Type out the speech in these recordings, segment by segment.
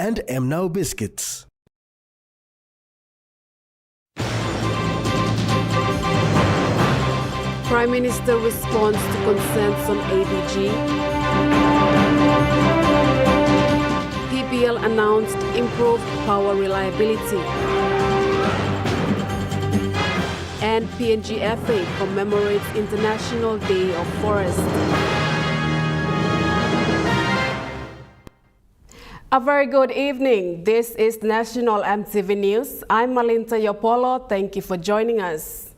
and Now biscuits. Prime Minister responds to concerns on ABG. PBL announced improved power reliability. And PNG FA commemorates International Day of Forest. A very good evening. This is National EMTV News. I'm Malinta Yopolo. Thank you for joining us.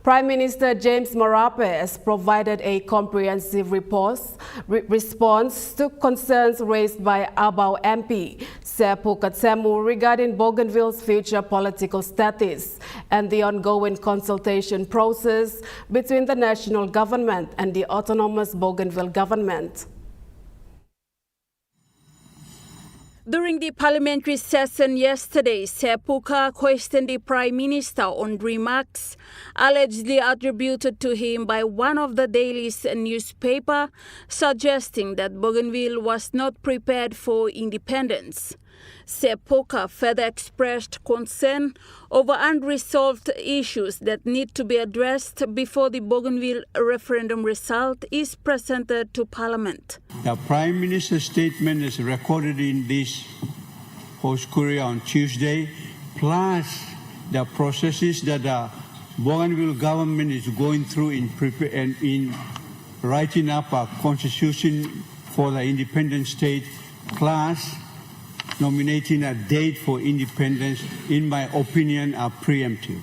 Prime Minister James Marape has provided a comprehensive response to concerns raised by Abau MP Sepu Katsemu regarding Bougainville's future political status and the ongoing consultation process between the national government and the autonomous Bougainville government. During the parliamentary session yesterday, Sepuka questioned the Prime Minister on remarks allegedly attributed to him by one of the daily's newspaper, suggesting that Bougainville was not prepared for independence. Sepuka further expressed concern over unresolved issues that need to be addressed before the Bougainville referendum result is presented to Parliament. The Prime Minister's statement is recorded in this Post Courier on Tuesday, plus the processes that the Bougainville government is going through in writing up a constitution for the independent state, plus nominating a date for independence, in my opinion, are preemptive.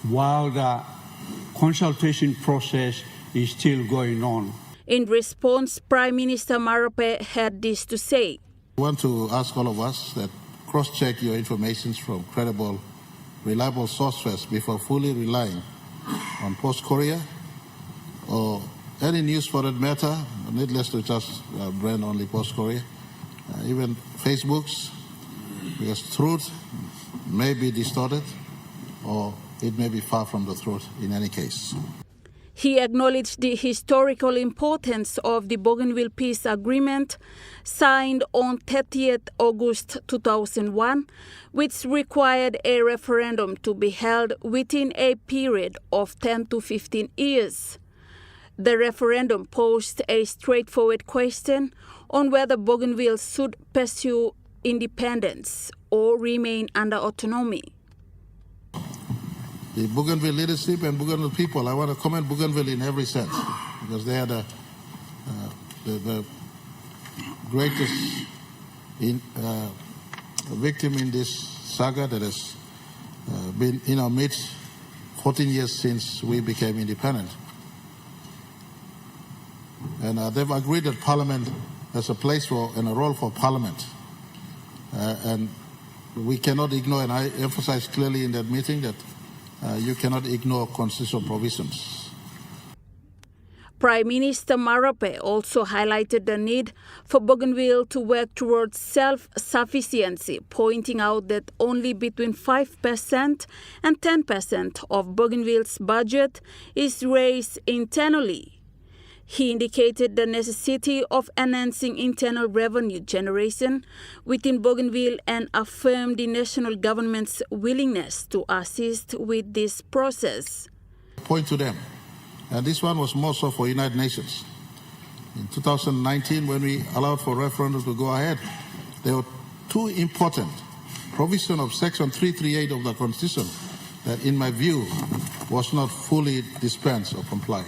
While the consultation process is still going on. In response, Prime Minister Marape had this to say. I want to ask all of us that cross-check your information from credible, reliable sources before fully relying on Post Courier or any news for that matter, needless to just brand only Post Courier. Even Facebook's, because truth may be distorted or it may be far from the truth in any case. He acknowledged the historical importance of the Bougainville Peace Agreement signed on 30th August 2001, which required a referendum to be held within a period of 10 to 15 years. The referendum posed a straightforward question on whether Bougainville should pursue independence or remain under autonomy. The Bougainville leadership and Bougainville people, I want to commend Bougainville in every sense, because they are the greatest victim in this saga that has been in our midst 14 years since we became independent. And they've agreed that Parliament has a place for and a role for Parliament. And we cannot ignore, and I emphasized clearly in that meeting that you cannot ignore constitutional provisions. Prime Minister Marape also highlighted the need for Bougainville to work towards self-sufficiency, pointing out that only between 5% and 10% of Bougainville's budget is raised internally. He indicated the necessity of enhancing internal revenue generation within Bougainville and affirmed the national government's willingness to assist with this process. Point to them. And this one was more so for United Nations. In 2019, when we allowed for referendum to go ahead, there were two important provisions of Section 338 of the Constitution that, in my view, was not fully dispensed or complied.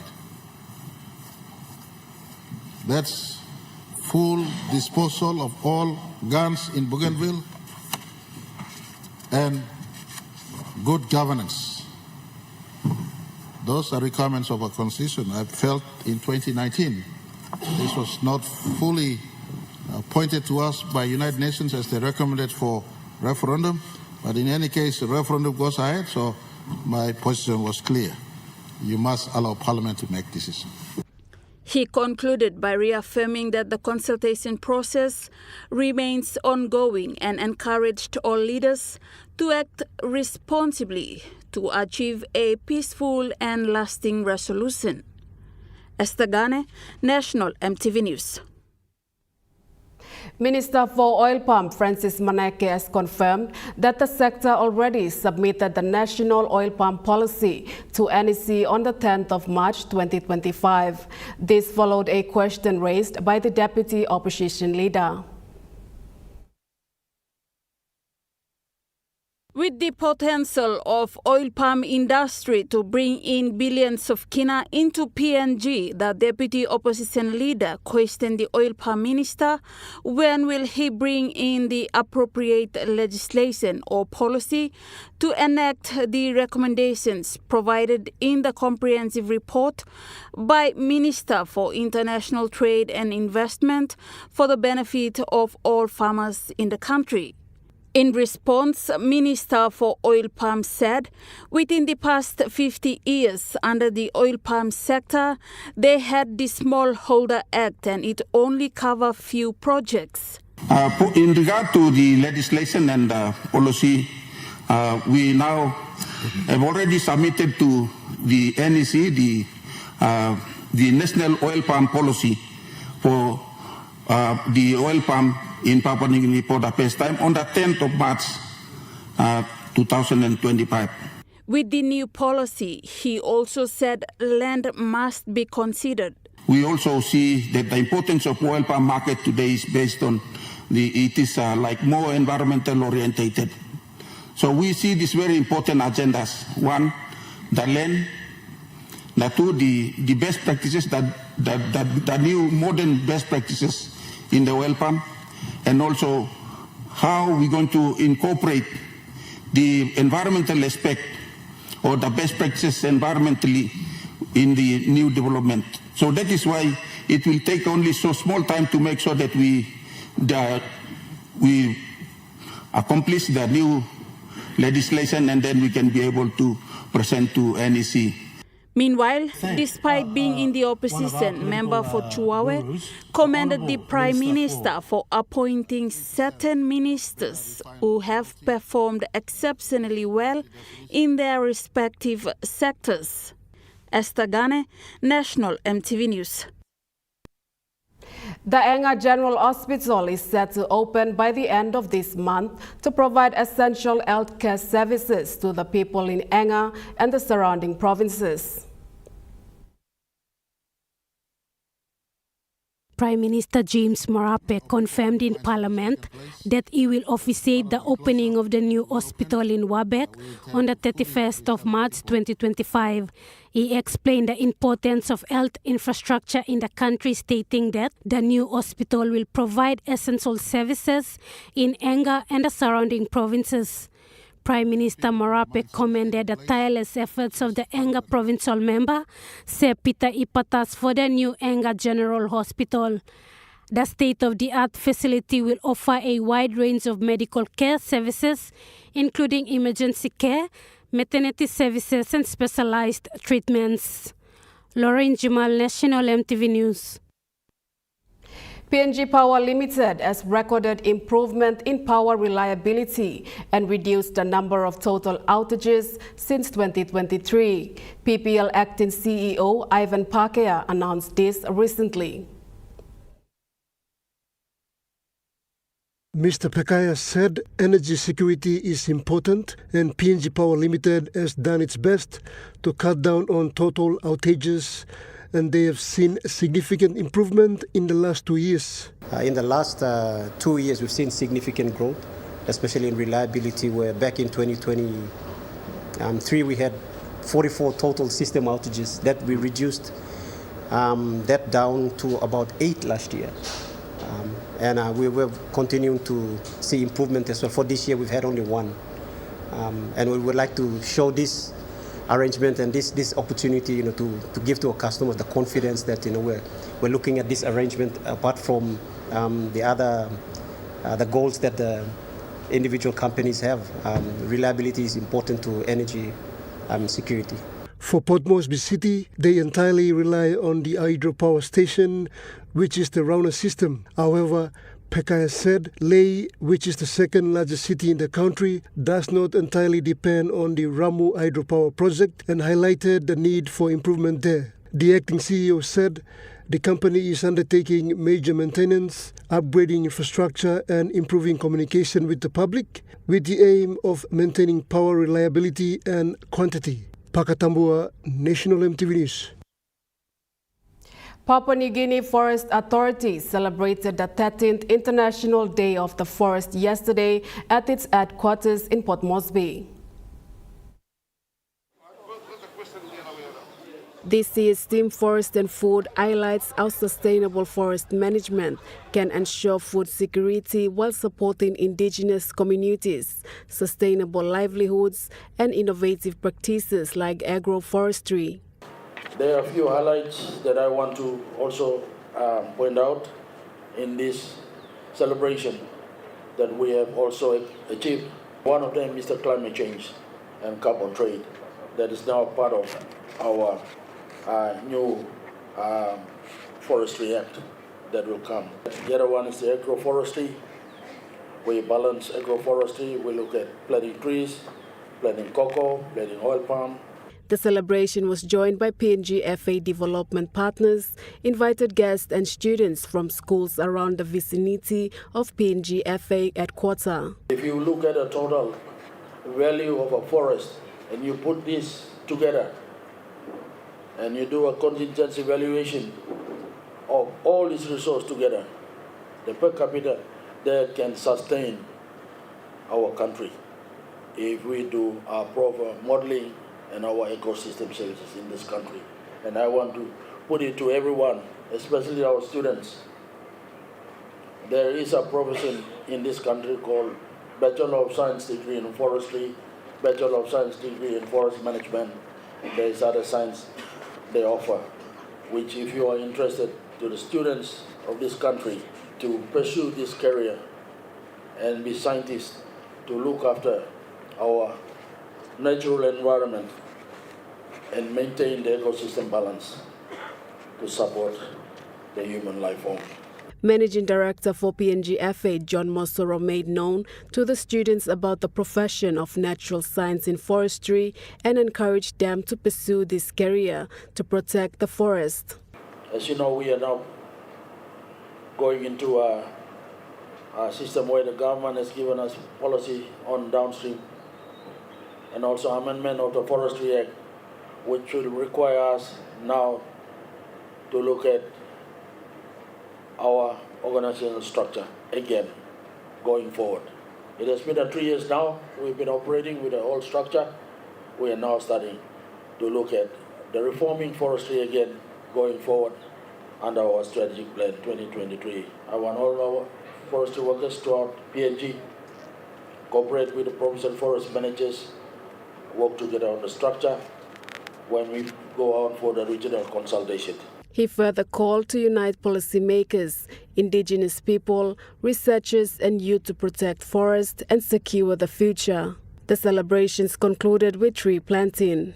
That's full disposal of all guns in Bougainville and good governance. Those are requirements of our constitution. I felt in 2019 this was not fully pointed to us by United Nations as they recommended for referendum, but in any case the referendum goes ahead, so my position was clear. You must allow Parliament to make decisions. He concluded by reaffirming that the consultation process remains ongoing and encouraged all leaders to act responsibly to achieve a peaceful and lasting resolution. Esther Gane, National EMTV News. Minister for Oil Palm Francis Maneke has confirmed that the sector already submitted the National Oil Palm Policy to NEC on the 10th of March 2025. This followed a question raised by the Deputy Opposition Leader. With the potential of oil palm industry to bring in billions of kina into PNG, the Deputy Opposition Leader questioned the oil palm minister when will he bring in the appropriate legislation or policy to enact the recommendations provided in the comprehensive report by Minister for International Trade and Investment for the benefit of all farmers in the country. In response, Minister for Oil Palm said, within the past 50 years under the oil palm sector, they had the Smallholder Act and it only covered few projects. In regard to the legislation and policy, we now have already submitted to the NEC the National Oil Palm Policy for the oil palm in Papua New Guinea for the first time on the 10th of March 2025. With the new policy, he also said land must be considered. We also see that the importance of oil palm market today is based on it is like more environmental orientated. So we see these very important agendas. One, the land. The two, the best practices, the new modern best practices in the oil palm. And also how we're going to incorporate the environmental aspect or the best practices environmentally in the new development. So that is why it will take only so small time to make sure that we accomplish the new legislation and then we can be able to present to NEC. Meanwhile, despite being in the opposition, member for Chuawe commended the Prime Minister for appointing certain ministers who have performed exceptionally well in their respective sectors. Esther Gane, National EMTV News. The Enga General Hospital is set to open by the end of this month to provide essential healthcare services to the people in Enga and the surrounding provinces. Prime Minister James Marape confirmed in Parliament that he will officiate the opening of the new hospital in Wabek on the 31st of March 2025. He explained the importance of health infrastructure in the country, stating that the new hospital will provide essential services in Enga and the surrounding provinces. Prime Minister Marape commended the tireless efforts of the Enga provincial member, Sir Peter Ipatas, for the new Enga General Hospital. The state-of-the-art facility will offer a wide range of medical care services, including emergency care, maternity services, and specialized treatments. Lauren Jamal, National EMTV News. PNG Power Limited has recorded improvement in power reliability and reduced the number of total outages since 2023. PPL Acting CEO Ivan Pakea announced this recently. Mr. Pakaya said energy security is important and PNG Power Limited has done its best to cut down on total outages, and they have seen significant improvement in the last 2 years. In the last 2 years, we've seen significant growth, especially in reliability, where back in 2023, we had 44 total system outages that we reduced that down to about 8 last year. And we will continue to see improvement as well. For this year, we've had only 1. And we would like to show this arrangement and this opportunity, to give to our customers the confidence that we're looking at this arrangement apart from the goals that the individual companies have. Reliability is important to energy security. For Port Moresby City, they entirely rely on the hydropower station, which is the Rauna system. However, Pekaya said Lae, which is the second largest city in the country, does not entirely depend on the Ramu hydropower project and highlighted the need for improvement there. The acting CEO said the company is undertaking major maintenance, upgrading infrastructure and improving communication with the public with the aim of maintaining power reliability and quantity. Pakatambua, National EMTV News. Papua New Guinea Forest authorities celebrated the 13th International Day of the Forest yesterday at its headquarters in Port Moresby. This year's theme Forest and Food highlights how sustainable forest management can ensure food security while supporting indigenous communities, sustainable livelihoods, and innovative practices like agroforestry. There are a few highlights that I want to also point out in this celebration that we have also achieved. One of them is the climate change and carbon trade that is now part of our new forestry act that will come. The other one is the agroforestry. We balance agroforestry. We look at planting trees, planting cocoa, planting oil palm. The celebration was joined by PNG FA development partners, invited guests and students from schools around the vicinity of PNG FA headquarters. If you look at the total value of a forest and you put this together and you do a contingency evaluation of all these resources together, the per capita that can sustain our country if we do our proper modeling and our ecosystem services in this country. And I want to put it to everyone, especially our students. There is a profession in this country called Bachelor of Science degree in Forestry, Bachelor of Science degree in Forest Management. There is other science they offer, which if you are interested to the students of this country to pursue this career and be scientists to look after our natural environment and maintain the ecosystem balance to support the human life form. Managing Director for PNG FA, John Mosoro, made known to the students about the profession of natural science in forestry and encouraged them to pursue this career to protect the forest. As you know, we are now going into a system where the government has given us policy on downstream and also amendment of the Forestry Act, which will require us now to look at our organizational structure again going forward. It has been 3 years now. We've been operating with the old structure. We are now starting to look at the reforming forestry again going forward under our strategic plan 2023. I want all our forestry workers throughout PNG cooperate with the provincial forest managers, work together on the structure when we go out for the regional consultation. He further called to unite policymakers, indigenous people, researchers and youth to protect forests and secure the future. The celebrations concluded with tree planting.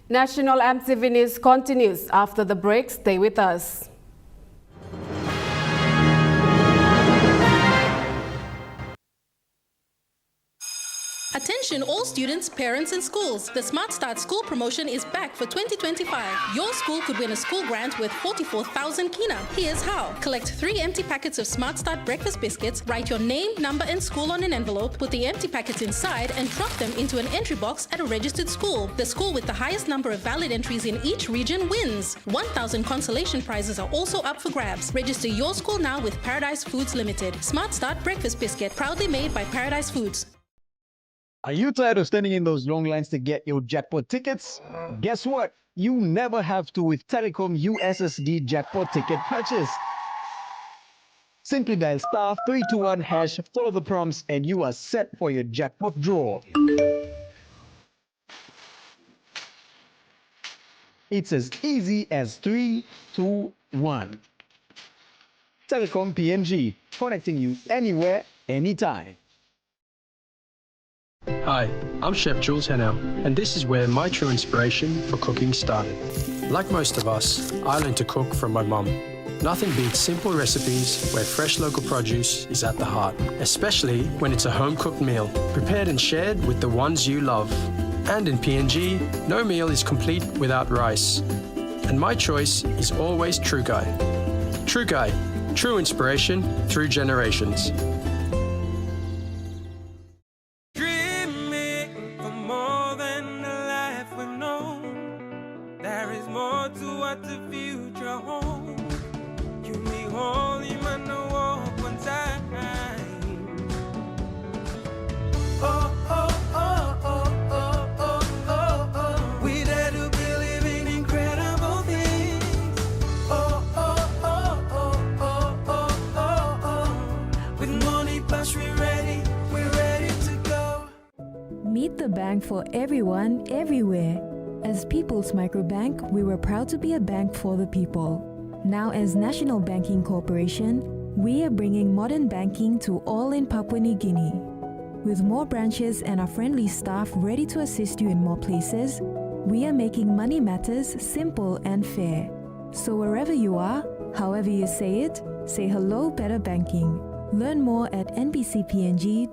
National EMTV News continues after the break. Stay with us. Attention all students, parents and schools. The Smart Start School promotion is back for 2025. Your school could win a school grant worth 44,000 kina. Here's how. Collect 3 empty packets of Smart Start breakfast biscuits, write your name, number and school on an envelope, put the empty packets inside and drop them into an entry box at a registered school. The school with the highest number of valid entries in each region wins. 1,000 consolation prizes are also up for grabs. Register your school now with Paradise Foods Limited. Smart Start breakfast biscuit, proudly made by Paradise Foods. Are you tired of standing in those long lines to get your jackpot tickets? Guess what? You never have to with Telecom USSD jackpot ticket purchase. Simply dial *321#, follow the prompts, and you are set for your jackpot draw. It's as easy as 3, 2, 1. Telecom PNG, connecting you anywhere, anytime. Hi, I'm Chef Jules Hennell, and this is where my true inspiration for cooking started. Like most of us, I learned to cook from my mum. Nothing beats simple recipes where fresh local produce is at the heart, especially when it's a home-cooked meal, prepared and shared with the ones you love. And in PNG, no meal is complete without rice. And my choice is always Trukai. Trukai, true inspiration through generations. Dreaming for more than the life we know. There is more to what the future holds. You may hold him and walk one time. Oh, oh, oh, oh, oh, oh, oh, oh. We dare to believe in incredible things. Oh, oh, oh, oh, oh, oh, oh, oh. With money plus we're ready to go. Meet the bank for everyone, everywhere. As People's Microbank, we were proud to be a bank for the people. Now as National Banking Corporation, we are bringing modern banking to all in Papua New Guinea. With more branches and our friendly staff ready to assist you in more places, we are making money matters simple and fair. So wherever you are, however you say it, say hello better banking. Learn more at nbcpng.com.pg.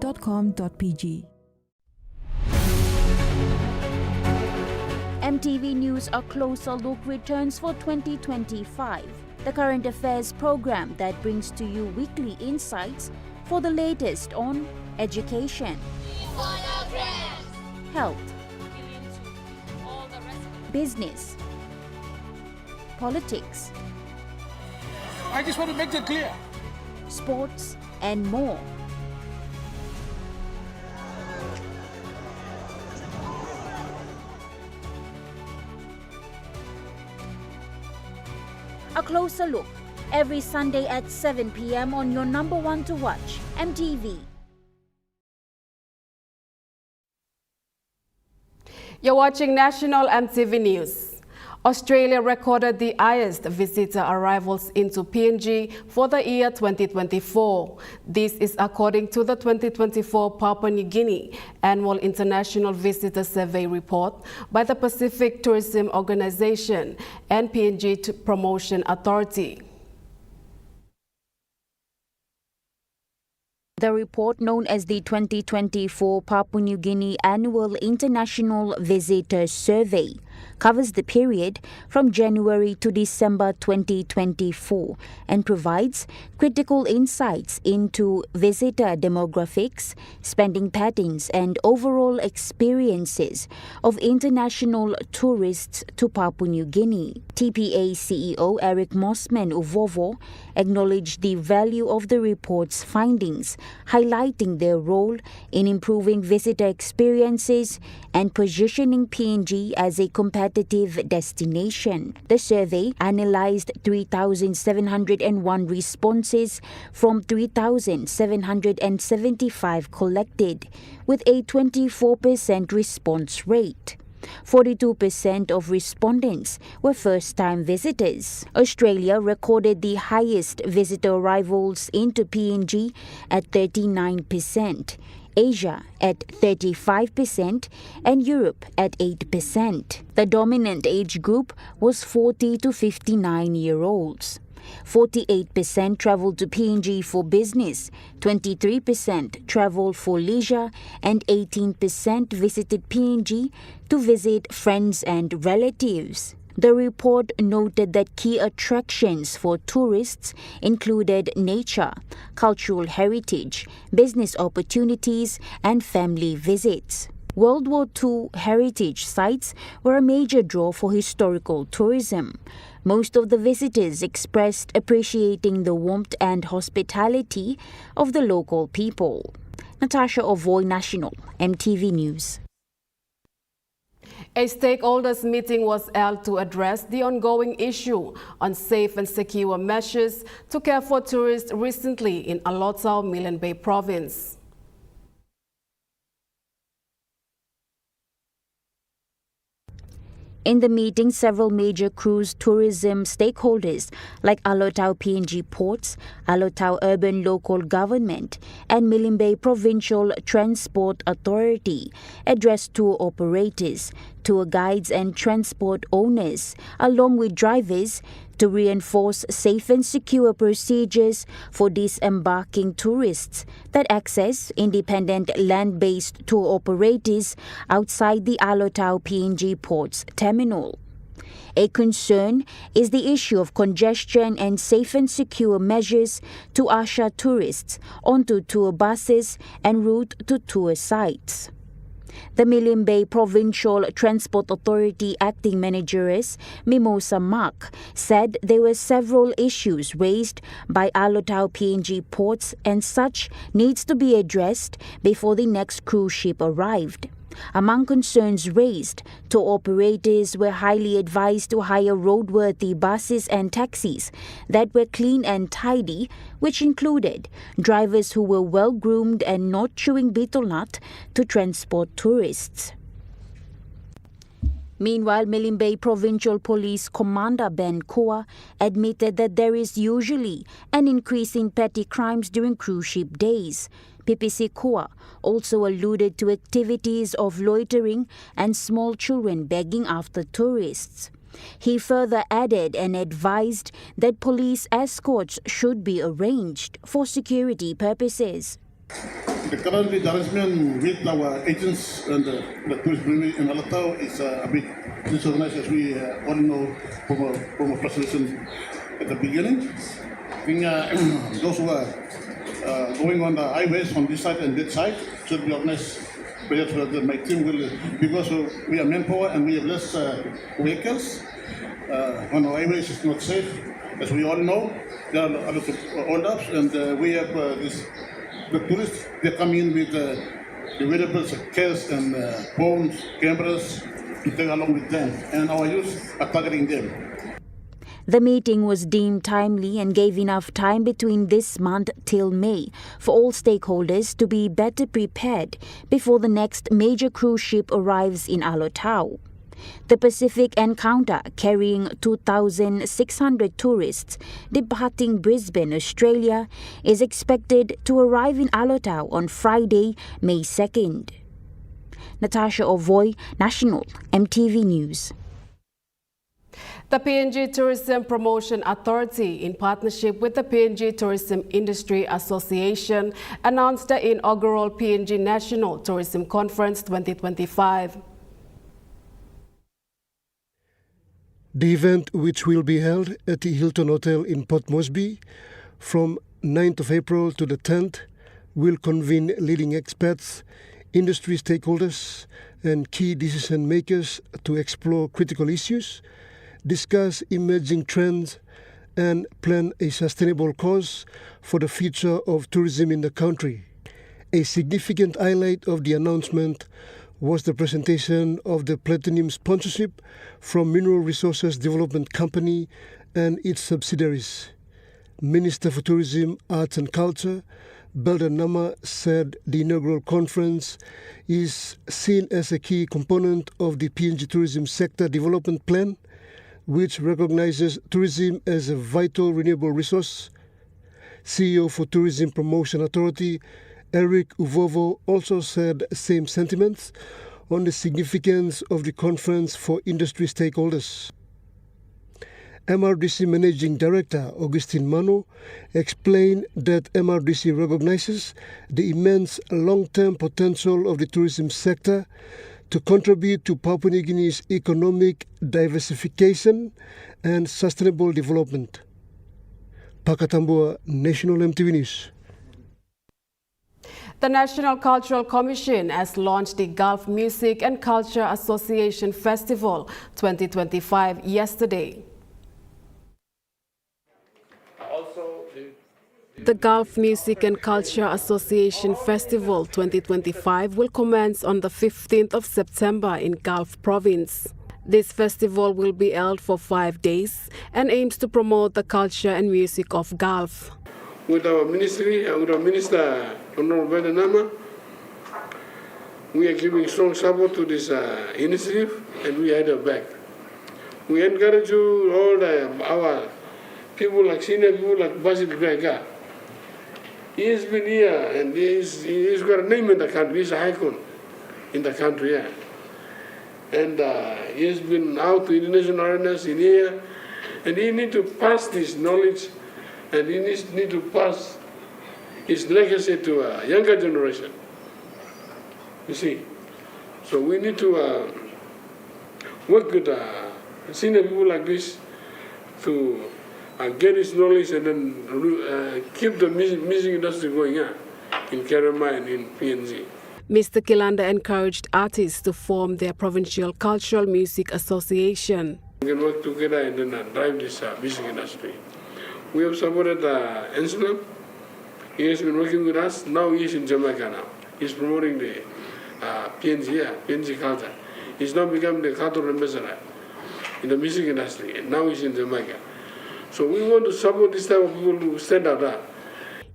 EMTV News A Closer Look returns for 2025, the current affairs program that brings to you weekly insights for the latest on education, health, business, politics, I just want to make that clear, sports, and more. A Closer Look every Sunday at 7 p.m. on your number one to watch, EMTV. You're watching National EMTV News. Australia recorded the highest visitor arrivals into PNG for the year 2024. This is according to the 2024 Papua New Guinea Annual International Visitor Survey report by the Pacific Tourism Organization and PNG Promotion Authority. The report, known as the 2024 Papua New Guinea Annual International Visitor Survey, covers the period from January to December 2024 and provides critical insights into visitor demographics, spending patterns, and overall experiences of international tourists to Papua New Guinea. TPA CEO Eric Mossman Uvovo acknowledged the value of the report's findings, highlighting their role in improving visitor experiences and positioning PNG as a competitive destination. The survey analyzed 3,701 responses from 3,775 collected, with a 24% response rate. 42% of respondents were first-time visitors. Australia recorded the highest visitor arrivals into PNG at 39%, Asia at 35%, and Europe at 8%. The dominant age group was 40 to 59-year-olds. 48% traveled to PNG for business, 23% traveled for leisure, and 18% visited PNG to visit friends and relatives. The report noted that key attractions for tourists included nature, cultural heritage, business opportunities, and family visits. World War II heritage sites were a major draw for historical tourism. Most of the visitors expressed appreciating the warmth and hospitality of the local people. Natasha Ovoy, National EMTV News. A stakeholders meeting was held to address the ongoing issue on safe and secure measures to care for tourists recently in Alotau, Milne Bay Province. In the meeting, several major cruise tourism stakeholders like Alotau PNG Ports, Alotau Urban Local Government, and Milne Bay Provincial Transport Authority addressed tour operators, tour guides, and transport owners, along with drivers, to reinforce safe and secure procedures for disembarking tourists that access independent land-based tour operators outside the Alotau PNG Ports terminal. A concern is the issue of congestion and safe and secure measures to usher tourists onto tour buses en route to tour sites. The Milne Bay Provincial Transport Authority Acting Manageress Mimosa Mak said there were several issues raised by Alotau PNG Ports and such needs to be addressed before the next cruise ship arrived. Among concerns raised, tour operators were highly advised to hire roadworthy buses and taxis that were clean and tidy, which included drivers who were well-groomed and not chewing betel nut to transport tourists. Meanwhile, Milne Bay Provincial Police Commander Ben Koa admitted that there is usually an increase in petty crimes during cruise ship days. PPC Koa also alluded to activities of loitering and small children begging after tourists. He further added and advised that police escorts should be arranged for security purposes. The current arrangement with our agents and the tourist bureau in Alotau is a bit disorganized, as we all know from a presentation at the beginning. I think those who are going on the highways on this side and that side should be organized. Perhaps my team will, because we are manpower and we have less vehicles. On our highways it's not safe, as we all know. There are a lot of hold-ups, and we have the tourists. They come in with the valuables, cash and phones, cameras to take along with them, and our youth are targeting them. The meeting was deemed timely and gave enough time between this month till May for all stakeholders to be better prepared before the next major cruise ship arrives in Alotau. The Pacific Encounter, carrying 2,600 tourists departing Brisbane, Australia, is expected to arrive in Alotau on Friday, May 2nd. Natasha Ovoy, National EMTV News. The PNG Tourism Promotion Authority, in partnership with the PNG Tourism Industry Association, announced the inaugural PNG National Tourism Conference 2025. The event, which will be held at the Hilton Hotel in Port Moresby from 9th of April to the 10th, will convene leading experts, industry stakeholders, and key decision makers to explore critical issues, discuss emerging trends, and plan a sustainable course for the future of tourism in the country. A significant highlight of the announcement was the presentation of the Platinum sponsorship from Mineral Resources Development Company and its subsidiaries. Minister for Tourism, Arts and Culture, Belda Nama, said the inaugural conference is seen as a key component of the PNG Tourism Sector Development Plan, which recognizes tourism as a vital renewable resource. CEO for Tourism Promotion Authority, Eric Uvovo, also said same sentiments on the significance of the conference for industry stakeholders. MRDC Managing Director Augustine Mano explained that MRDC recognizes the immense long-term potential of the tourism sector to contribute to Papua New Guinea's economic diversification and sustainable development. Pakatambua, National EMTV News. The National Cultural Commission has launched the Gulf Music and Culture Association Festival 2025 yesterday. The Gulf Music and Culture Association Festival 2025 will commence on the 15th of September in Gulf Province. This festival will be held for 5 days and aims to promote the culture and music of Gulf. With our ministry and with our minister, Honorable Belda Nama, we are giving strong support to this initiative, and we had her back. We encourage you, all our people like senior people like Basil Grega. He has been here and he's got a name in the country. He's a icon in the country, yeah. And he has been out to international arenas in here, And he need to pass this knowledge, and he need to pass his legacy to a younger generation. You see, so we need to work with senior people like this to get his knowledge and then keep the music industry going on in Kerema and in PNG. Mr. Kilanda encouraged artists to form their provincial cultural music association. We can work together and then drive this music industry. We have supported Ensenam. He has been working with us. Now he is in Jamaica now. He's promoting the PNG culture. He's now become the cultural ambassador in the music industry, and now he's in Jamaica. So we want to support this type of people who stand out there.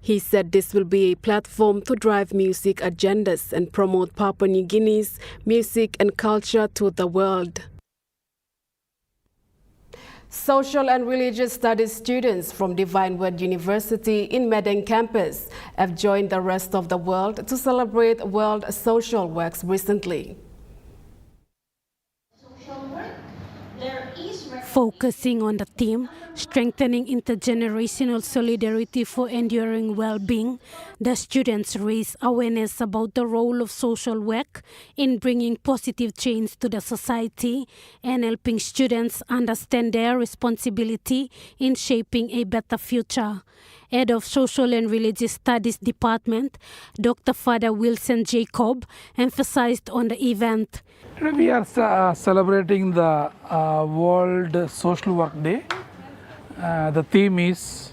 He said this will be a platform to drive music agendas and promote Papua New Guinea's music and culture to the world. Social and religious studies students from Divine Word University in Medang campus have joined the rest of the world to celebrate World Social Works recently. Focusing on the theme, strengthening intergenerational solidarity for enduring well-being, the students raise awareness about the role of social work in bringing positive change to the society and helping students understand their responsibility in shaping a better future. Head of Social and Religious Studies Department, Dr. Father Wilson Jacob, emphasized on the event. We are celebrating the World Social Work Day. The theme is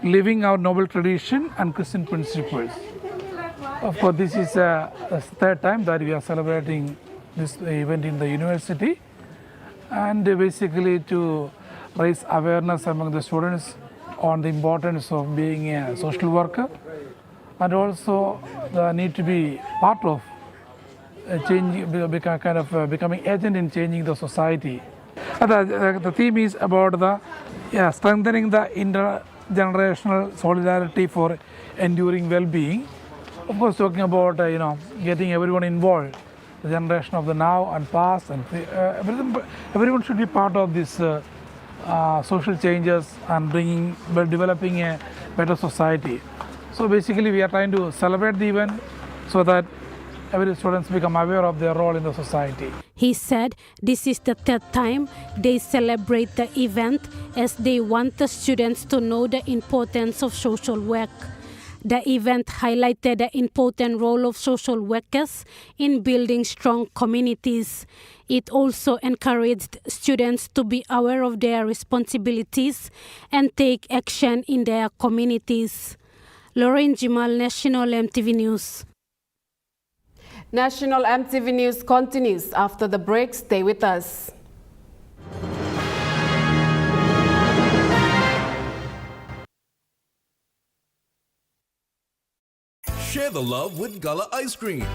Living Our Noble Tradition and Christian Principles. Of course, this is the third time that we are celebrating this event in the university, and basically to raise awareness among the students on the importance of being a social worker, and also the need to be part of becoming agent in changing the society. The theme is about the strengthening the intergenerational solidarity for enduring well-being. Of course, talking about getting everyone involved, the generation of the now and past, and everyone should be part of this social changes and developing a better society. So basically, we are trying to celebrate the event so that every students become aware of their role in the society. He said this is the third time they celebrate the event as they want the students to know the importance of social work. The event highlighted the important role of social workers in building strong communities. It also encouraged students to be aware of their responsibilities and take action in their communities. Lauren Jimal, National EMTV News. National EMTV News continues after the break. Stay with us. Share the love with Gullah Ice Cream,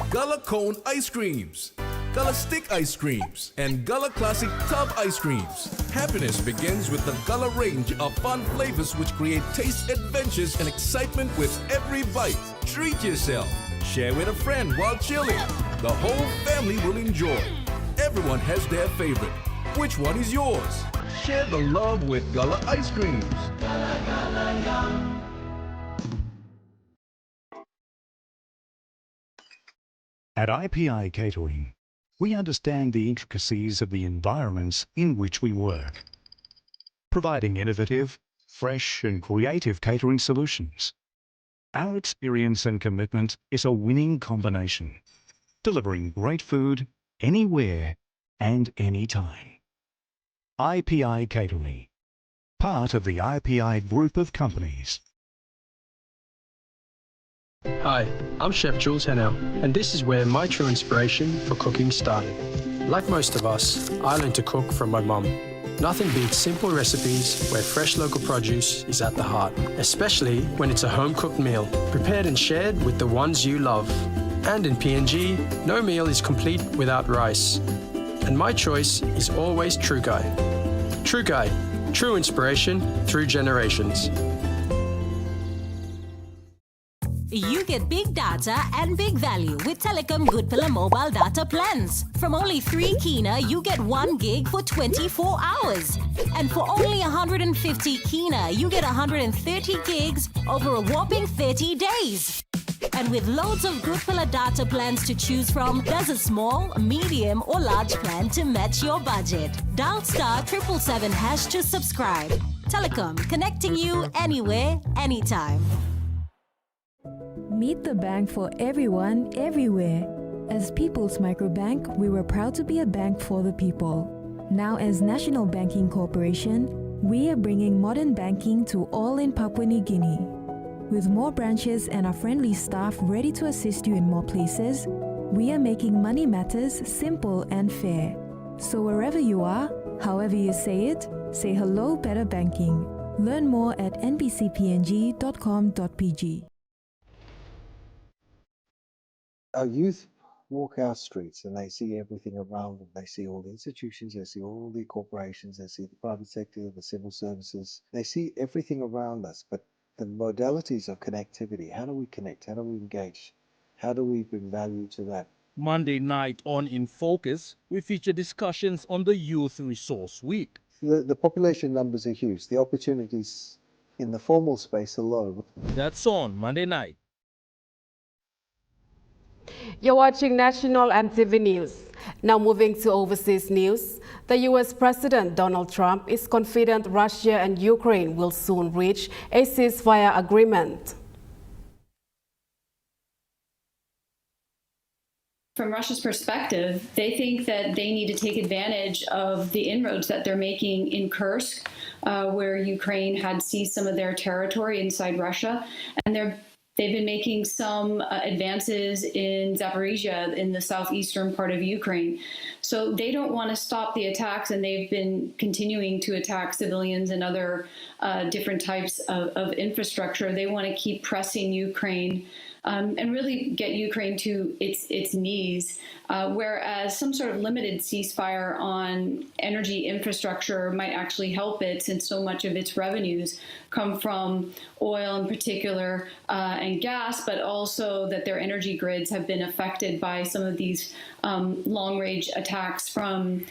Gullah Cone Ice Creams, Gullah Stick Ice Creams, and Gullah Classic Tub Ice Creams. Happiness begins with the Gullah range of fun flavors which create taste adventures and excitement with every bite. Treat yourself. Share with a friend while chilling. The whole family will enjoy. Everyone has their favorite. Which one is yours? Share the love with Gullah Ice Creams. Gullah, Gullah, yum. At IPI Catering, we understand the intricacies of the environments in which we work, providing innovative, fresh and creative catering solutions. Our experience and commitment is a winning combination, delivering great food anywhere and anytime. IPI Catering, part of the IPI group of companies. Hi, I'm Chef Jules Hennell, and this is where my true inspiration for cooking started. Like most of us, I learned to cook from my mum. Nothing beats simple recipes where fresh local produce is at the heart, especially when it's a home-cooked meal, prepared and shared with the ones you love. And in PNG, no meal is complete without rice. And my choice is always True Guy. True Guy, true inspiration through generations. You get big data and big value with Telecom Good Pillar mobile data plans. From only 3 kina, you get 1 gig for 24 hours. And for only 150 kina, you get 130 gigs over a whopping 30 days. And with loads of Good Pillar data plans to choose from, there's a small, medium or large plan to match your budget. Dial *777# to subscribe. Telecom, connecting you anywhere, anytime. Meet the bank for everyone, everywhere. As People's Microbank, we were proud to be a bank for the people. Now as National Banking Corporation, we are bringing modern banking to all in Papua New Guinea. With more branches and our friendly staff ready to assist you in more places, we are making money matters simple and fair. So wherever you are, however you say it, say hello better banking. Learn more at nbcpng.com.pg. Our youth walk our streets and they see everything around them. They see all the institutions, they see all the corporations, they see the private sector, the civil services. They see everything around us, but the modalities of connectivity, how do we connect? How do we engage? How do we bring value to that? Monday night on In Focus, we feature discussions on the Youth Resource Week. The population numbers are huge. The opportunities in the formal space alone. That's on Monday night. You're watching National EMTV News. Now moving to overseas news. The U.S. President Donald Trump is confident Russia and Ukraine will soon reach a ceasefire agreement. From Russia's perspective, they think that they need to take advantage of the inroads that they're making in Kursk, where Ukraine had seized some of their territory inside Russia, and they've been making some advances in Zaporizhia, in the southeastern part of Ukraine. So they don't want to stop the attacks, and they've been continuing to attack civilians and other different types of infrastructure. They want to keep pressing Ukraine and really get Ukraine to its knees, whereas some sort of limited ceasefire on energy infrastructure might actually help it, since so much of its revenues come from oil in particular and gas, but also that their energy grids have been affected by some of these long-range attacks from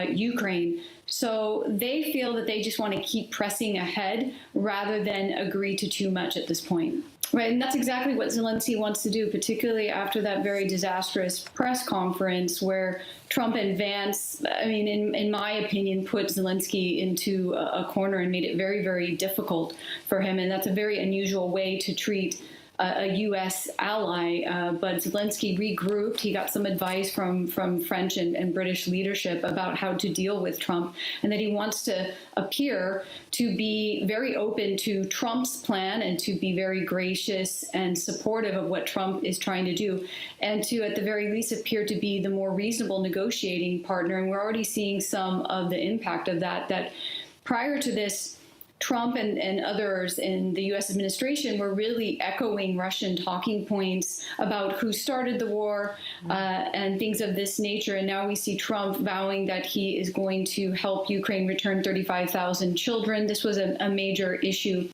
Ukraine. So they feel that they just want to keep pressing ahead rather than agree to too much at this point. Right, and that's exactly what Zelensky wants to do, particularly after that very disastrous press conference where Trump and Vance, I mean, in my opinion, put Zelensky into a corner and made it very, very difficult for him. And that's a very unusual way to treat a U.S. ally, but Zelensky regrouped. He got some advice from French and British leadership about how to deal with Trump, and that he wants to appear to be very open to Trump's plan and to be very gracious and supportive of what Trump is trying to do, and to, at the very least, appear to be the more reasonable negotiating partner. And we're already seeing some of the impact of that prior to this, Trump and others in the U.S. administration were really echoing Russian talking points about who started the war and things of this nature. And now we see Trump vowing that he is going to help Ukraine return 35,000 children. This was a major issue.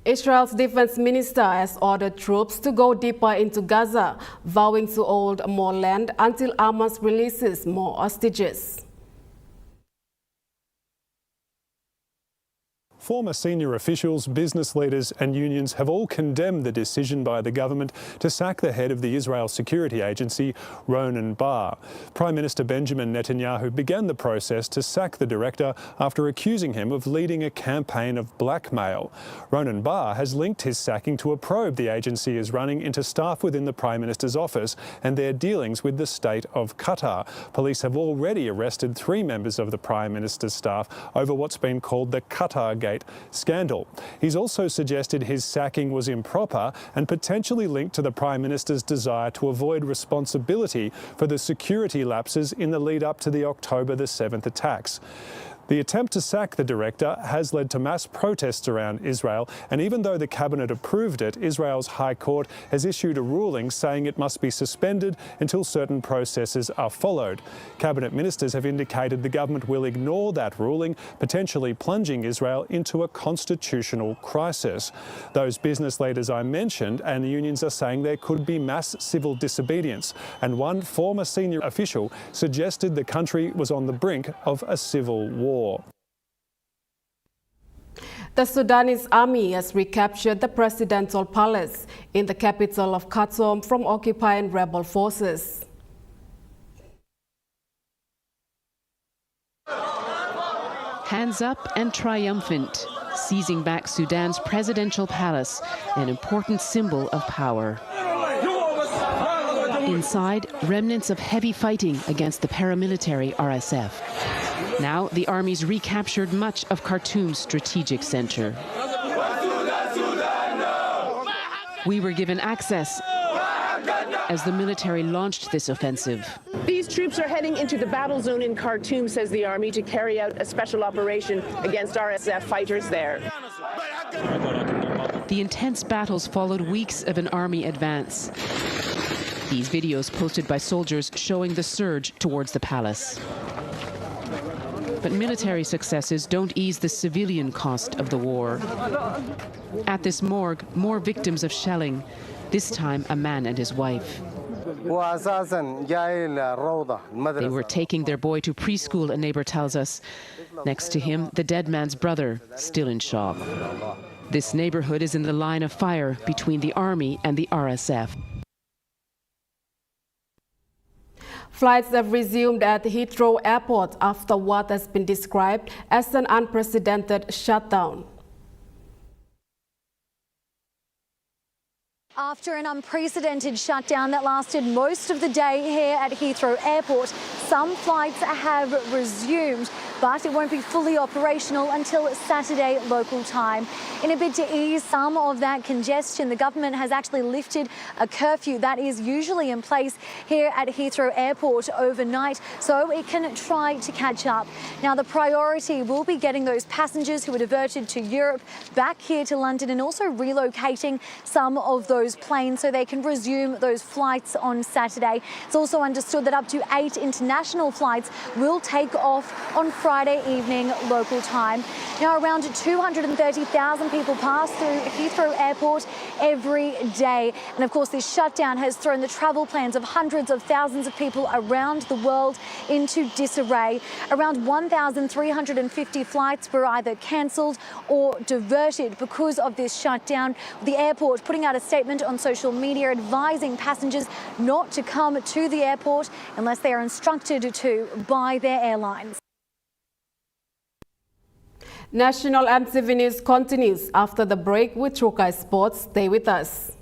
Israel's defense minister has ordered troops to go deeper into Gaza, vowing to hold more land until Hamas releases more hostages. Former senior officials, business leaders and unions have all condemned the decision by the government to sack the head of the Israel Security Agency, Ronen Bar. Prime Minister Benjamin Netanyahu began the process to sack the director after accusing him of leading a campaign of blackmail. Ronen Bar has linked his sacking to a probe the agency is running into staff within the Prime Minister's office and their dealings with the state of Qatar. Police have already arrested 3 members of the Prime Minister's staff over what's been called the Qatar Gate scandal. He's also suggested his sacking was improper and potentially linked to the Prime Minister's desire to avoid responsibility for the security lapses in the lead up to the October the 7th attacks. The attempt to sack the director has led to mass protests around Israel, and even though the cabinet approved it, Israel's High Court has issued a ruling saying it must be suspended until certain processes are followed. Cabinet ministers have indicated the government will ignore that ruling, potentially plunging Israel into a constitutional crisis. Those business leaders I mentioned and the unions are saying there could be mass civil disobedience, and one former senior official suggested the country was on the brink of a civil war. The Sudanese army has recaptured the presidential palace in the capital of Khartoum from occupying rebel forces. Hands up and triumphant, seizing back Sudan's presidential palace, an important symbol of power. Inside, remnants of heavy fighting against the paramilitary RSF. Now, the army's recaptured much of Khartoum's strategic center. We were given access as the military launched this offensive. These troops are heading into the battle zone in Khartoum, says the army, to carry out a special operation against RSF fighters there. The intense battles followed weeks of an army advance. These videos posted by soldiers showing the surge towards the palace. But military successes don't ease the civilian cost of the war. At this morgue, more victims of shelling, this time a man and his wife. They were taking their boy to preschool, a neighbor tells us. Next to him, the dead man's brother, still in shock. This neighborhood is in the line of fire between the army and the RSF. Flights have resumed at Heathrow Airport after what has been described as an unprecedented shutdown. After an unprecedented shutdown that lasted most of the day here at Heathrow Airport, some flights have resumed, but it won't be fully operational until Saturday local time. In a bid to ease some of that congestion, the government has actually lifted a curfew that is usually in place here at Heathrow Airport overnight, so it can try to catch up. Now, the priority will be getting those passengers who were diverted to Europe back here to London, and also relocating some of those planes so they can resume those flights on Saturday. It's also understood that up to 8 international flights will take off on Friday evening local time. Now, around 230,000 people pass through Heathrow Airport every day. And of course, this shutdown has thrown the travel plans of hundreds of thousands of people around the world into disarray. Around 1,350 flights were either cancelled or diverted because of this shutdown. The airport putting out a statement on social media advising passengers not to come to the airport unless they are instructed to by their airlines. National EMTV News continues after the break with Trokai Sports. Stay with us.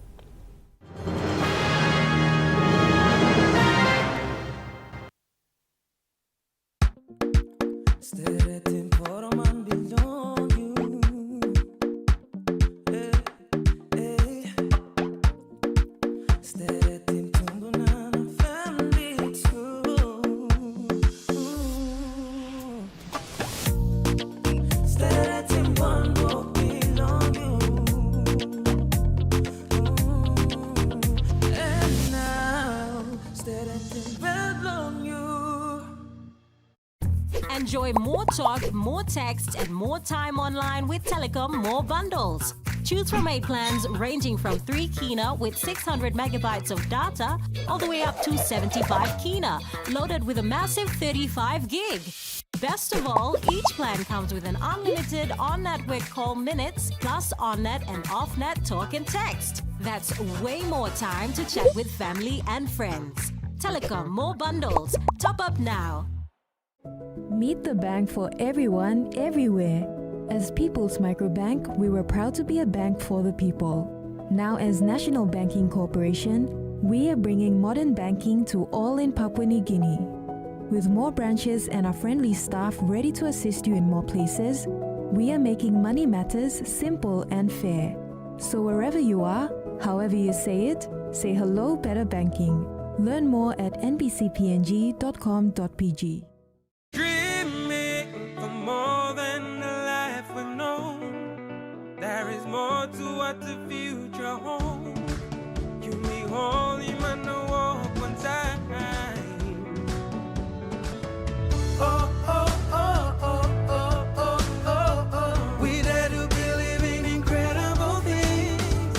Enjoy more talk, more text, and more time online with Telecom More Bundles. Choose from 8 plans ranging from 3 kina with 600 megabytes of data all the way up to 75 kina, loaded with a massive 35 gig. Best of all, each plan comes with an unlimited on-network call minutes plus on-net and off-net talk and text. That's way more time to chat with family and friends. Telecom More Bundles. Top up now. Meet the bank for everyone, everywhere. As People's Microbank, we were proud to be a bank for the people. Now as National Banking Corporation, we are bringing modern banking to all in Papua New Guinea. With more branches and our friendly staff ready to assist you in more places, we are making money matters simple and fair. So wherever you are, however you say it, say hello better banking. Learn more at nbcpng.com.pg. Dreaming for more. There is more to what the future holds. You me holy man, no walk one time. Oh, oh, oh, oh, oh, oh, oh, oh. We dare to be living incredible things.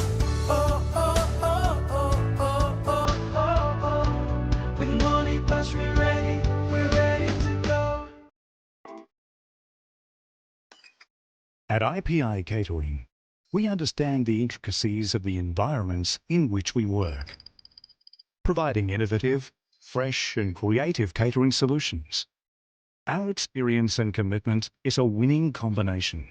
Oh, oh, oh, oh, oh, oh, oh, oh. With money plus we're ready to go. At IPI Catering, we understand the intricacies of the environments in which we work, providing innovative, fresh and creative catering solutions. Our experience and commitment is a winning combination,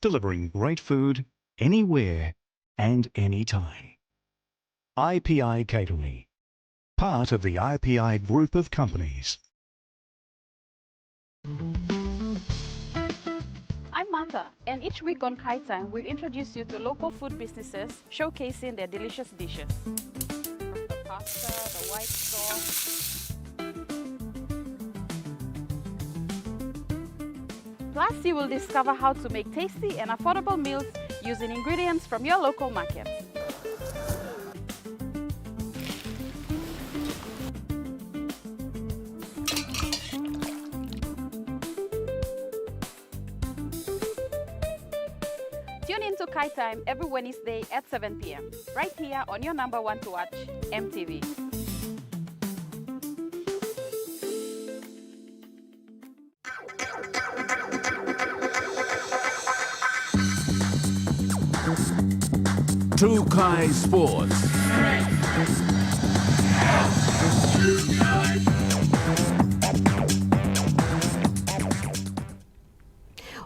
delivering great food anywhere and anytime. IPI Catering, part of the IPI group of companies. I'm Martha, and each week on Kai Time, we'll introduce you to local food businesses showcasing their delicious dishes. From the pasta, the white sauce. Plus, you will discover how to make tasty and affordable meals using ingredients from your local market. Tune in to Kai Time every Wednesday at 7 p.m. right here on your number one to watch, EMTV. True Kai Sports.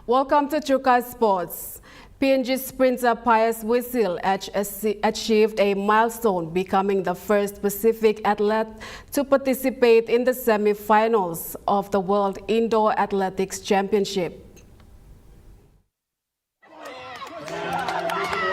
Welcome to Chuka Sports. PNG sprinter Pius Whistle achieved a milestone, becoming the first Pacific athlete to participate in the semi-finals of the World Indoor Athletics Championship.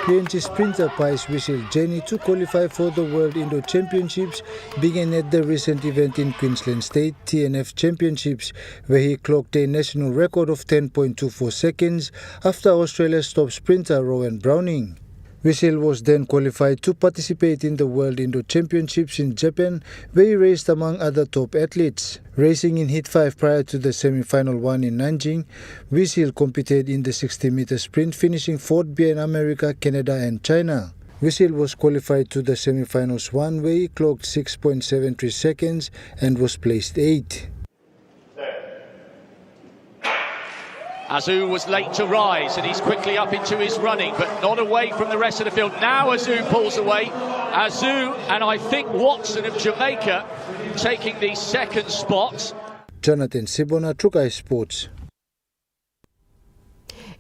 PNG sprinter Pius Whistle journey to qualify for the World Indoor Championships began at the recent event in Queensland State TNF Championships, where he clocked a national record of 10.24 seconds after Australia's top sprinter Rowan Browning. Whistle was then qualified to participate in the World Indoor Championships in Japan, where he raced among other top athletes. Racing in Heat 5 prior to the semi-final one in Nanjing, Whistle competed in the 60-meter sprint, finishing fourth behind America, Canada and China. Whistle was qualified to the semi-finals one, where he clocked 6.73 seconds and was placed 8th. Azu was late to rise and he's quickly up into his running, but not away from the rest of the field. Now Azu pulls away. Azu and I think Watson of Jamaica taking the second spot. Jonathan Sibona, Trukai Sports.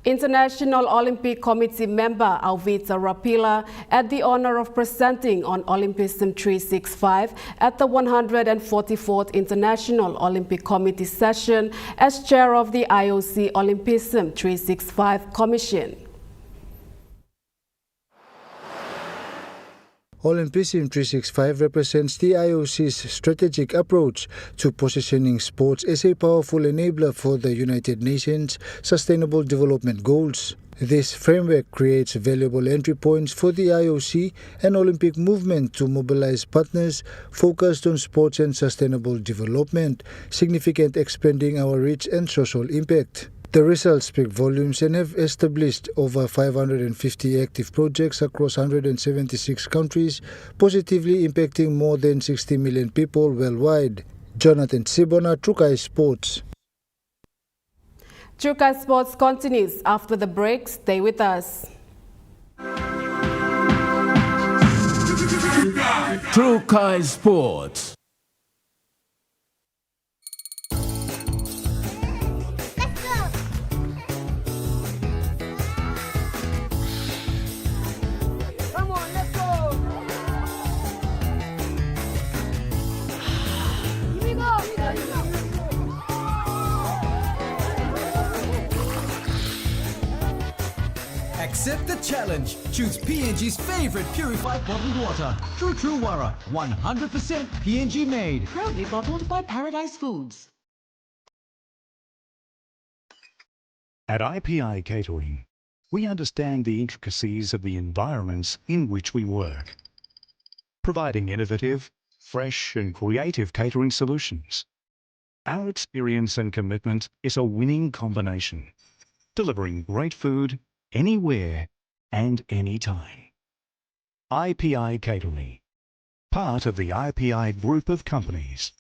International Olympic Committee member Alvita Rapila had the honor of presenting on Olympism 365 at the 144th International Olympic Committee session as chair of the IOC Olympism 365 Commission. Olympism 365 represents the IOC's strategic approach to positioning sports as a powerful enabler for the United Nations Sustainable Development Goals. This framework creates valuable entry points for the IOC and Olympic movement to mobilize partners focused on sports and sustainable development, significantly expanding our reach and social impact. The results speak volumes and have established over 550 active projects across 176 countries, positively impacting more than 60 million people worldwide. Jonathan Sibona, Trukai Sports. Trukai Sports continues after the break. Stay with us. Trukai Sports. Accept the challenge. Choose PNG's favorite purified bottled water. True Wara, 100% PNG made. Proudly bottled by Paradise Foods. At IPI Catering, We understand the intricacies of the environments in which we work, providing innovative, fresh and creative catering solutions. Our experience and commitment is a winning combination, delivering great food anywhere and anytime. IPI Catering, part of the IPI group of companies.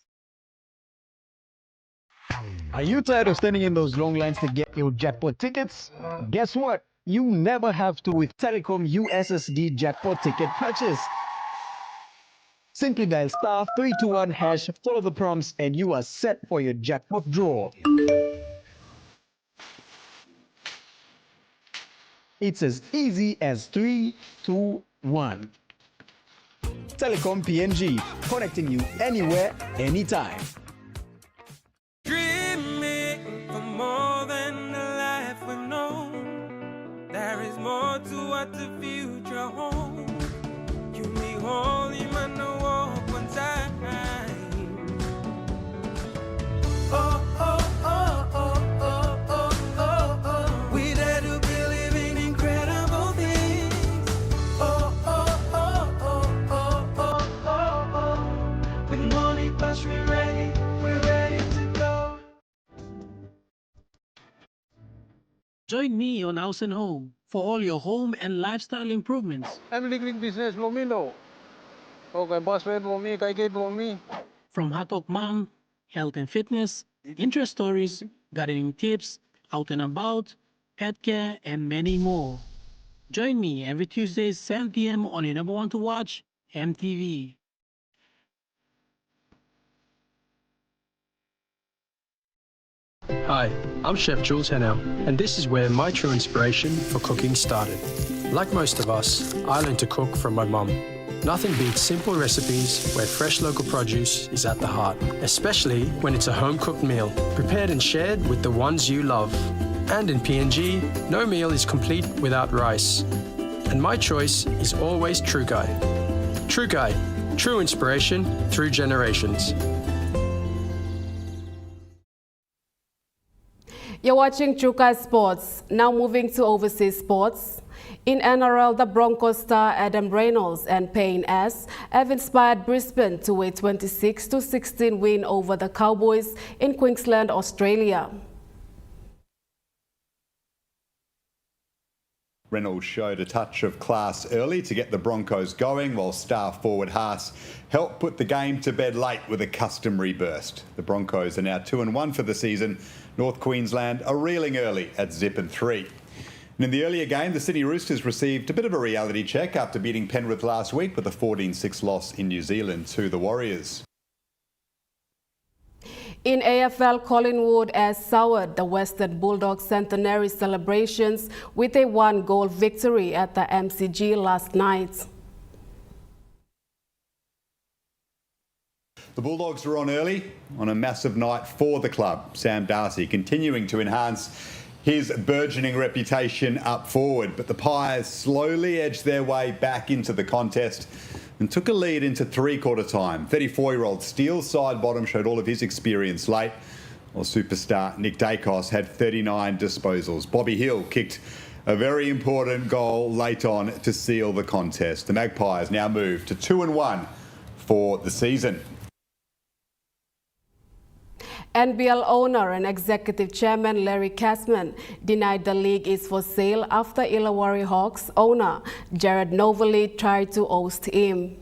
Are you tired of standing in those long lines to get your jackpot tickets? Guess what? You never have to with Telecom USSD jackpot ticket purchase. Simply dial *321#, follow the prompts, and you are set for your jackpot draw. It's as easy as 3, 2, 1. Telecom PNG, connecting you anywhere, anytime. Dreaming for more than the life we've known. There is more to what the future holds. You may hold him and walk one time. Oh, oh, oh, oh, oh, oh, oh, oh. We dare to believe in incredible things. Oh, oh, oh, oh, oh, oh, oh, oh. With money, plus we're ready to go. Join me on House and Home for all your home and lifestyle improvements. I'm liquid business, Lomino. Okay, boss, wait for me, kay for me. From Hatok Mom, health and fitness, interest stories, gardening tips, out and about, pet care, and many more. Join me every Tuesday, 7 p.m. on your number one to watch, EMTV. Hi, I'm Chef Jules Hennell, and this is where my true inspiration for cooking started. Like most of us, I learned to cook from my mum. Nothing beats simple recipes where fresh local produce is at the heart, especially when it's a home-cooked meal, prepared and shared with the ones you love. And in PNG, no meal is complete without rice. And my choice is always True Guy. True Guy, true inspiration through generations. You're watching Chuka Sports. Now moving to overseas sports. In NRL, the Broncos star Adam Reynolds and Payne S have inspired Brisbane to a 26-16 win over the Cowboys in Queensland, Australia. Reynolds showed a touch of class early to get the Broncos going, while star forward Haas helped put the game to bed late with a customary burst. The Broncos are now 2-1 for the season. North Queensland are reeling early at zip and 3. And in the earlier game, the Sydney Roosters received a bit of a reality check after beating Penrith last week with a 14-6 loss in New Zealand to the Warriors. In AFL, Collingwood has soured the Western Bulldogs centenary celebrations with a 1-goal victory at the MCG last night. The Bulldogs were on early on a massive night for the club. Sam Darcy continuing to enhance his burgeoning reputation up forward, but the Pies slowly edged their way back into the contest and took a lead into three-quarter time. 34-year-old Steele side bottom showed all of his experience late, while superstar Nick Dacos had 39 disposals. Bobby Hill kicked a very important goal late on to seal the contest. The Magpies now move to 2-1 for the season. NBL owner and executive chairman Larry Kessman denied the league is for sale after Illawarra Hawks owner Jared Novelli tried to oust him.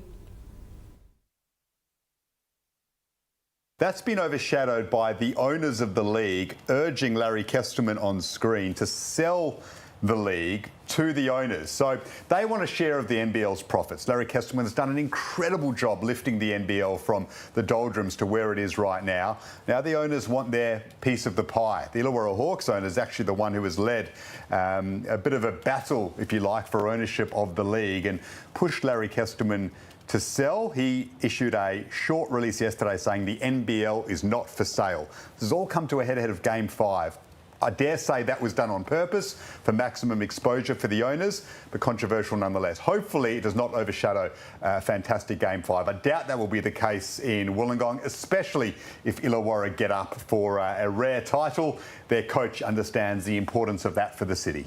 That's been overshadowed by the owners of the league urging Larry Kesterman on screen to sell the league to the owners. So they want a share of the NBL's profits. Larry Kesterman has done an incredible job lifting the NBL from the doldrums to where it is right now. Now the owners want their piece of the pie. The Illawarra Hawks owner is actually the one who has led a bit of a battle, if you like, for ownership of the league and pushed Larry Kesterman to sell. He issued a short release yesterday saying the NBL is not for sale. This has all come to a head ahead of Game 5. I dare say that was done on purpose for maximum exposure for the owners, but controversial nonetheless. Hopefully it does not overshadow a fantastic Game 5. I doubt that will be the case in Wollongong, especially if Illawarra get up for a rare title. Their coach understands the importance of that for the city.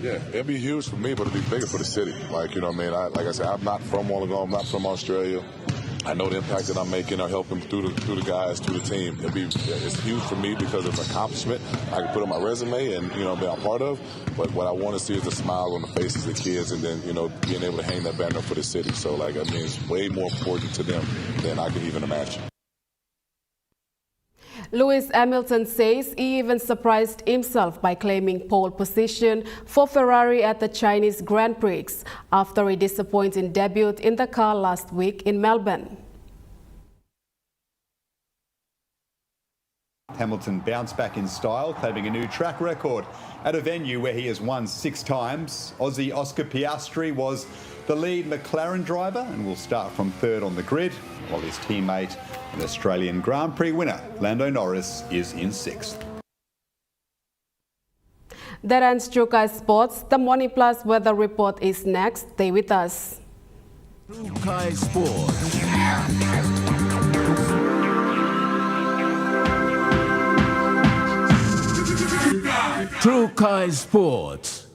Yeah, it'll be huge for me, but it'll be bigger for the city. Like, you know what I mean? Like I said, I'm not from Wollongong, I'm not from Australia. I know the impact that I'm making or helping through the guys, through the team. It's huge for me because it's an accomplishment I can put on my resume and, you know, be a part of. But what I want to see is the smile on the faces of the kids and then, you know, being able to hang that banner for the city. So, like, I mean, it's way more important to them than I can even imagine. Lewis Hamilton says he even surprised himself by claiming pole position for Ferrari at the Chinese Grand Prix after a disappointing debut in the car last week in Melbourne. Hamilton bounced back in style, claiming a new track record at a venue where he has won 6 times. Aussie Oscar Piastri was the lead McLaren driver and will start from 3rd on the grid, while his teammate and Australian Grand Prix winner Lando Norris is in 6th. That ends True Kai Sports. The Money Plus weather report is next. Stay with us. True Kai Sports. True Kai Sports.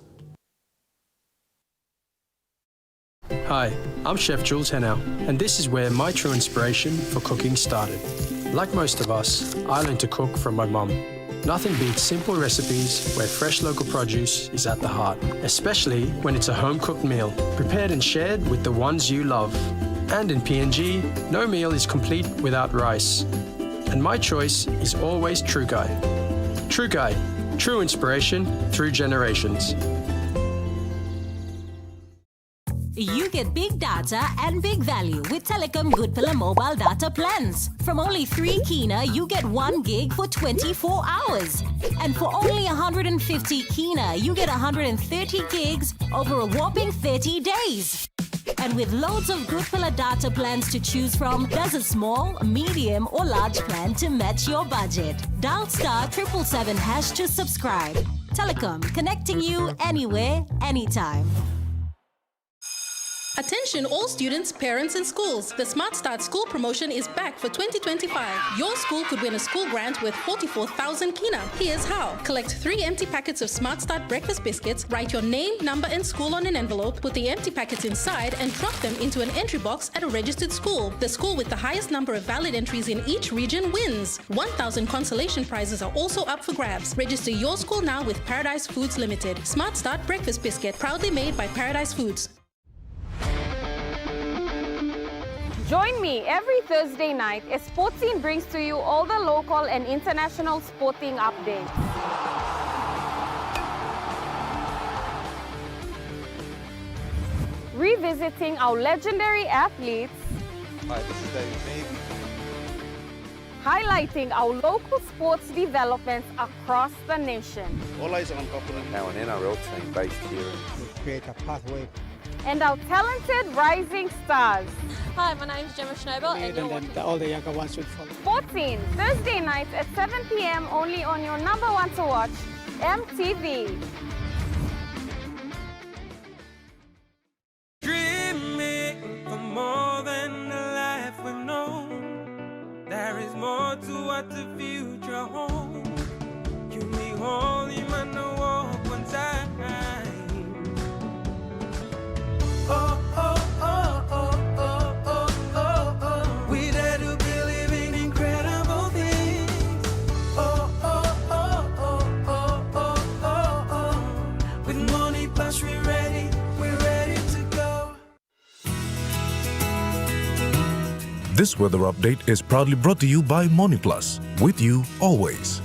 Hi, I'm Chef Jules Hennell, and this is where my true inspiration for cooking started. Like most of us, I learned to cook from my mum. Nothing beats simple recipes where fresh local produce is at the heart, especially when it's a home-cooked meal, prepared and shared with the ones you love. And in PNG, no meal is complete without rice. And my choice is always True Kai. True Kai, true inspiration through generations. You get big data and big value with Telecom Good Pillar mobile data plans. From only 3 kina, you get 1 gig for 24 hours. And for only 150 kina, you get 130 gigs over a whopping 30 days. And with loads of Good Pillar data plans to choose from, there's a small, medium or large plan to match your budget. Dial *777# to subscribe. Telecom, connecting you anywhere, anytime. Attention all students, parents and schools. The Smart Start School promotion is back for 2025. Your school could win a school grant worth 44,000 kina. Here's how. Collect 3 empty packets of Smart Start breakfast biscuits, write your name, number and school on an envelope, put the empty packets inside and drop them into an entry box at a registered school. The school with the highest number of valid entries in each region wins. 1,000 consolation prizes are also up for grabs. Register your school now with Paradise Foods Limited. Smart Start breakfast biscuit, proudly made by Paradise Foods. Join me every Thursday night as Sports Scene brings to you all the local and international sporting updates. Revisiting our legendary athletes. Hi, this is David Mead. Highlighting our local sports developments across the nation. All eyes on Auckland. Now an NRL team based here. We create a pathway. And our talented rising stars. Hi, my name's Gemma Schnobel and you're watching all the younger ones would follow. Sports Scene, Thursday nights at 7 p.m. only on your number 1 to watch, EMTV. Dreaming for more than the life we've known. There is more to what the future holds. You need holy man to walk one time. Oh, oh, oh, oh, oh, oh, oh, oh. We dare to believe in incredible things. Oh, oh, oh, oh, oh, oh, oh, oh. With Money Plus, we're ready to go. This weather update is proudly brought to you by Money Plus, with you always.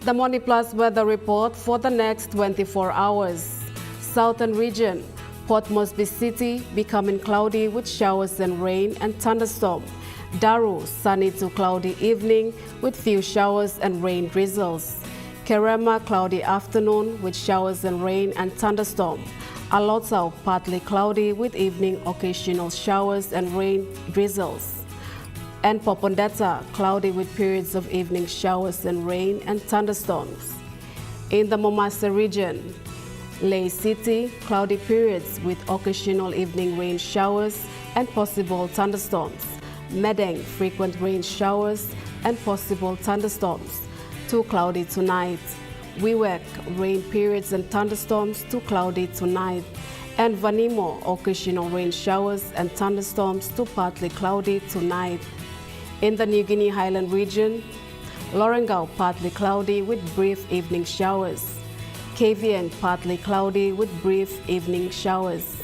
The Money Plus weather report for the next 24 hours. Southern region, Port Moresby City becoming cloudy with showers and rain and thunderstorm. Daru, sunny to cloudy evening with few showers and rain drizzles. Kerema, cloudy afternoon with showers and rain and thunderstorm. Alotau, partly cloudy with evening occasional showers and rain drizzles. And Popondetta, cloudy with periods of evening showers and rain and thunderstorms. In the Momasa region, Lay City, cloudy periods with occasional evening rain showers and possible thunderstorms. Medang, frequent rain showers and possible thunderstorms. Too cloudy tonight. Wewak, rain periods and thunderstorms. Too cloudy tonight. And Vanimo, occasional rain showers and thunderstorms. Too partly cloudy tonight. In the New Guinea Highland region, Lorengau, partly cloudy with brief evening showers. KVN, partly cloudy with brief evening showers.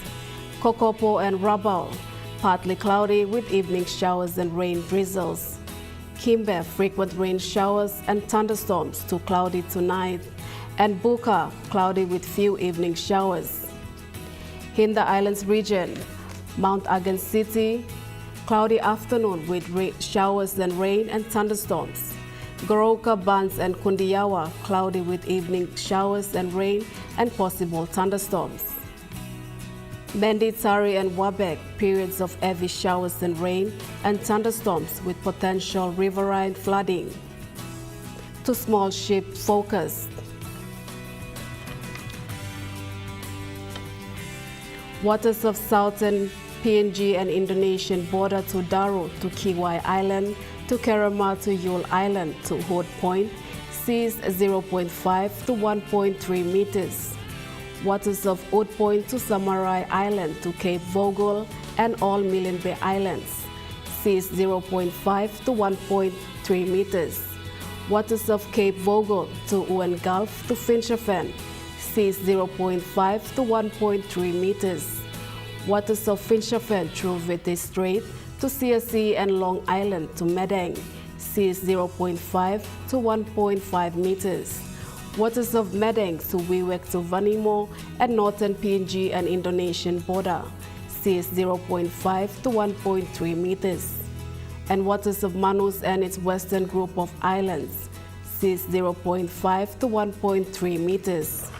Kokopo and Rabaul, partly cloudy with evening showers and rain drizzles. Kimbe, frequent rain showers and thunderstorms. Too cloudy tonight. And Buka, cloudy with few evening showers. In the Islands region, Mount Agan City, cloudy afternoon with showers and rain and thunderstorms. Goroka, Bans and Kundiawa, cloudy with evening showers and rain and possible thunderstorms. Benditsari and Wabek, periods of heavy showers and rain and thunderstorms with potential riverine flooding. To small ship focused. Waters of southern PNG and Indonesian border to Daru to Kiwai Island to Kerama to Yule Island to Hood Point, seas 0.5 to 1.3 meters. Waters of Hood Point to Samarai Island to Cape Vogel and all Millen Bay Islands, seas 0.5 to 1.3 meters. Waters of Cape Vogel to Owen Gulf to Finschhafen, seas 0.5 to 1.3 meters. Waters of Finschhafen through Vite Strait to CSC and Long Island to Medang, seas 0.5 to 1.5 meters. Waters of Medang to Wewak to Vanimo and northern PNG and Indonesian border, seas 0.5 to 1.3 meters. And waters of Manus and its western group of islands, seas 0.5 to 1.3 meters.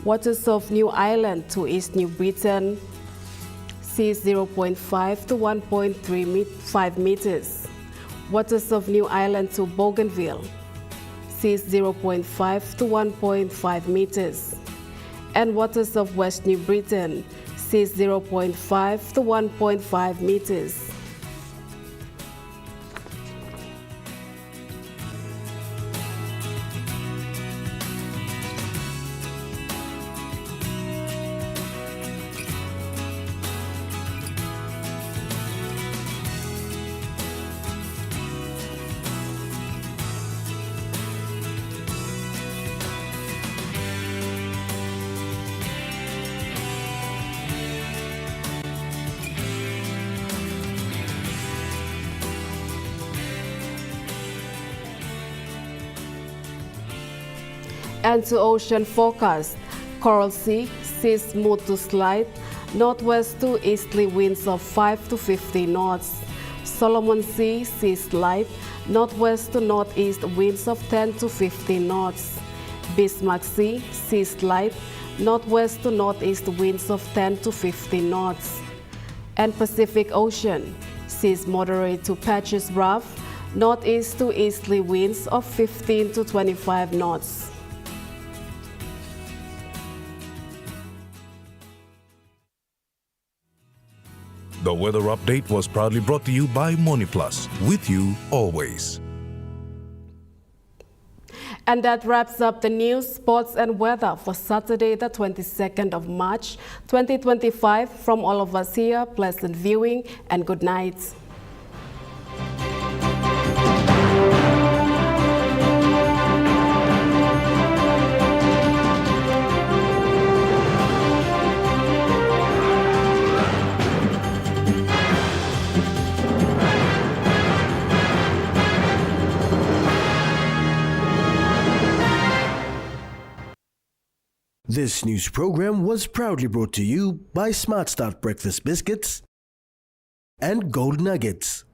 Waters of New Ireland to East New Britain, seas 0.5 to 1.35 meters. Waters of New Ireland to Bougainville, seas 0.5 to 1.5 meters. And waters of West New Britain, seas 0.5 to 1.5 meters. And to ocean forecast, Coral Sea, seas smooth to slight, northwest to easterly winds of 5 to 50 knots. Solomon Sea, seas light, northwest to northeast winds of 10 to 15 knots. Bismarck Sea, seas light, northwest to northeast winds of 10 to 15 knots. And Pacific Ocean, seas moderate to patches rough, northeast to easterly winds of 15 to 25 knots. The weather update was proudly brought to you by MoneyPlus, with you always. And that wraps up the news, sports and weather for Saturday, the 22nd of March, 2025. From all of us here, pleasant viewing and good night. This news program was proudly brought to you by Smart Start Breakfast Biscuits and Gold Nuggets.